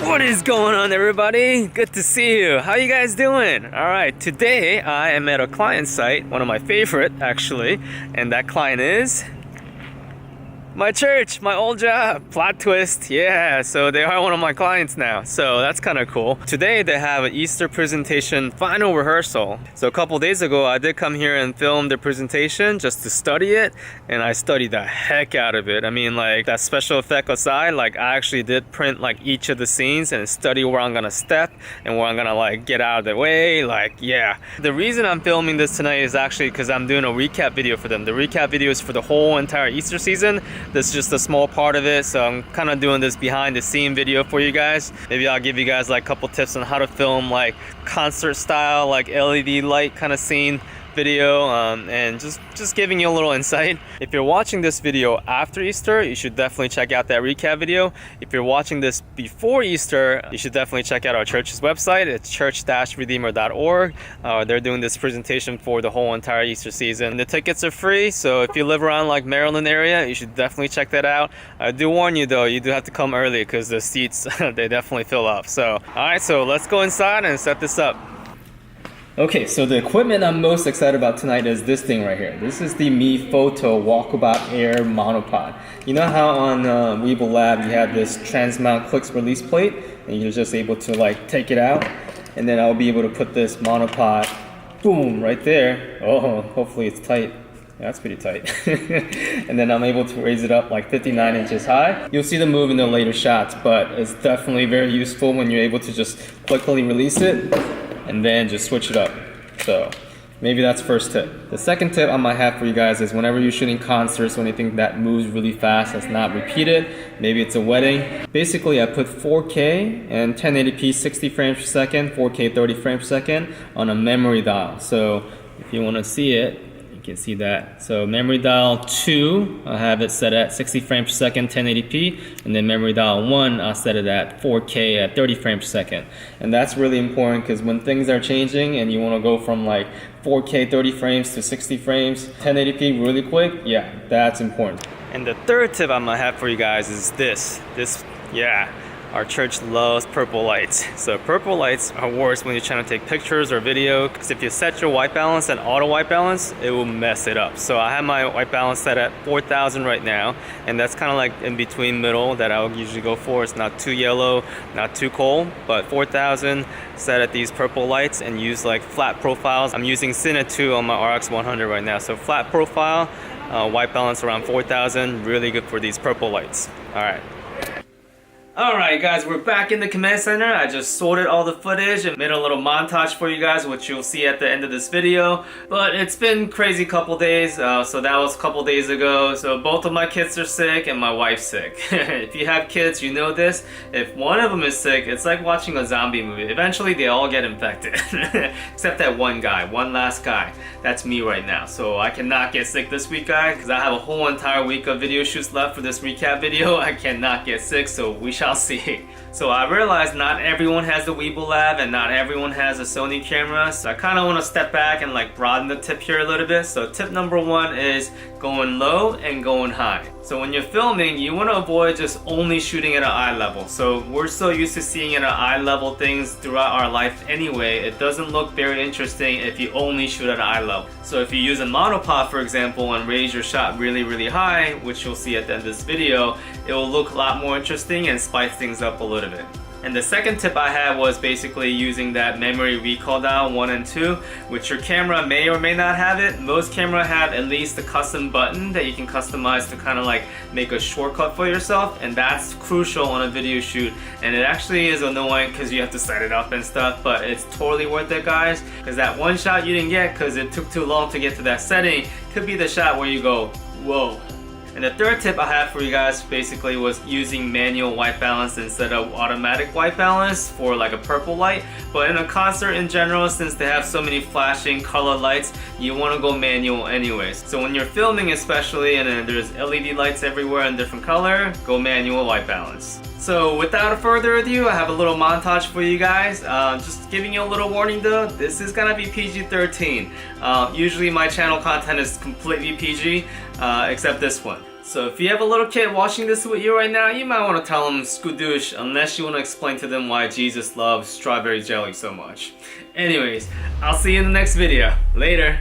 What is going on, everybody? Good to see you. How you guys doing? Alright, today I am at a client site, one of my favorite actually, and that client is my church, my old job. Plot twist, yeah, so they are one of my clients now, so that's kind of cool. Today they have an Easter presentation final rehearsal. So a couple days ago I did come here and film the presentation just to study it, and I studied the heck out of it. I mean, like, that special effect aside, like, I actually did print like each of the scenes and study where I'm gonna step and where I'm gonna like get out of the way, like, yeah. The reason I'm filming this tonight is actually because I'm doing a recap video for them. The recap video is for the whole entire Easter season. This is just a small part of it, so I'm kind of doing this behind the scene video for you guys. Maybe I'll give you guys like a couple tips on how to film like concert style, like LED light kind of scene video, and just giving you a little insight. If you're watching this video after Easter, you should definitely check out that recap video. If you're watching this before Easter, you should definitely check out our church's website. It's church-redeemer.org. They're doing this presentation for the whole entire Easter season. The tickets are free, so if you live around like Maryland area, you should definitely check that out. I do warn you though, you do have to come early because the seats they definitely fill up. So alright, so let's go inside and set this up. Okay, so the equipment I'm most excited about tonight is this thing right here. This is the Mi Photo Walkabout Air monopod. You know how on Weebill Lab you have this transmount clicks release plate, and you're just able to like take it out, and then I'll be able to put this monopod, boom, right there. Oh, hopefully it's tight. Yeah, that's pretty tight. And then I'm able to raise it up like 59 inches high. You'll see the move in the later shots, but it's definitely very useful when you're able to just quickly release it and then just switch it up. So maybe that's first tip. The second tip I might have for you guys is whenever you're shooting concerts or anything that moves really fast that's not repeated, maybe it's a wedding. Basically I put 4K and 1080p 60 frames per second, 4K 30 frames per second on a memory dial. So if you want to see it, you can see that. So memory dial 2, I have it set at 60 frames per second, 1080p, and then memory dial 1, I'll set it at 4K at 30 frames per second. And that's really important because when things are changing and you want to go from like 4K 30 frames to 60 frames, 1080p really quick, yeah, that's important. And the third tip I'm gonna have for you guys is this, yeah. Our church loves purple lights. So purple lights are worse when you're trying to take pictures or video, because if you set your white balance and auto white balance, it will mess it up. So I have my white balance set at 4000 right now, and that's kind of like in between middle that I would usually go for. It's not too yellow, not too cold, but 4000 set at these purple lights, and use like flat profiles. I'm using Cine 2 on my RX 100 right now. So flat profile, white balance around 4000, really good for these purple lights. All right. Alright guys, we're back in the command center. I just sorted all the footage and made a little montage for you guys, which you'll see at the end of this video. But it's been crazy couple days, so that was a couple days ago. So both of my kids are sick and my wife's sick. If you have kids, you know this. If one of them is sick, it's like watching a zombie movie. Eventually they all get infected. Except that one guy, one last guy. That's me right now. So I cannot get sick this week, guys, because I have a whole entire week of video shoots left for this recap video. I cannot get sick, so we shall see. So I realized not everyone has the Weebill Lab and not everyone has a Sony camera, so I kind of want to step back and like broaden the tip here a little bit. So tip number 1 is going low and going high. So when you're filming, you want to avoid just only shooting at an eye level. So we're so used to seeing at an eye level things throughout our life anyway, it doesn't look very interesting if you only shoot at an eye level. So if you use a monopod, for example, and raise your shot really high, which you'll see at the end of this video, it will look a lot more interesting and spice things up a little bit. And the second tip I had was basically using that memory recall dial 1 and 2, which your camera may or may not have it. Most cameras have at least a custom button that you can customize to kind of like make a shortcut for yourself, and that's crucial on a video shoot. And it actually is annoying because you have to set it up and stuff, but it's totally worth it, guys, because that one shot you didn't get because it took too long to get to that setting could be the shot where you go, whoa. And the third tip I have for you guys basically was using manual white balance instead of automatic white balance for like a purple light. But in a concert in general, since they have so many flashing color lights, you want to go manual anyways. So when you're filming especially, and then there's LED lights everywhere in different color, go manual white balance. So without further ado, I have a little montage for you guys. Just giving you a little warning though, this is gonna be PG-13. Usually my channel content is completely PG, except this one. So if you have a little kid watching this with you right now, you might want to tell them skadoosh unless you want to explain to them why Jesus loves strawberry jelly so much. Anyways, I'll see you in the next video. Later.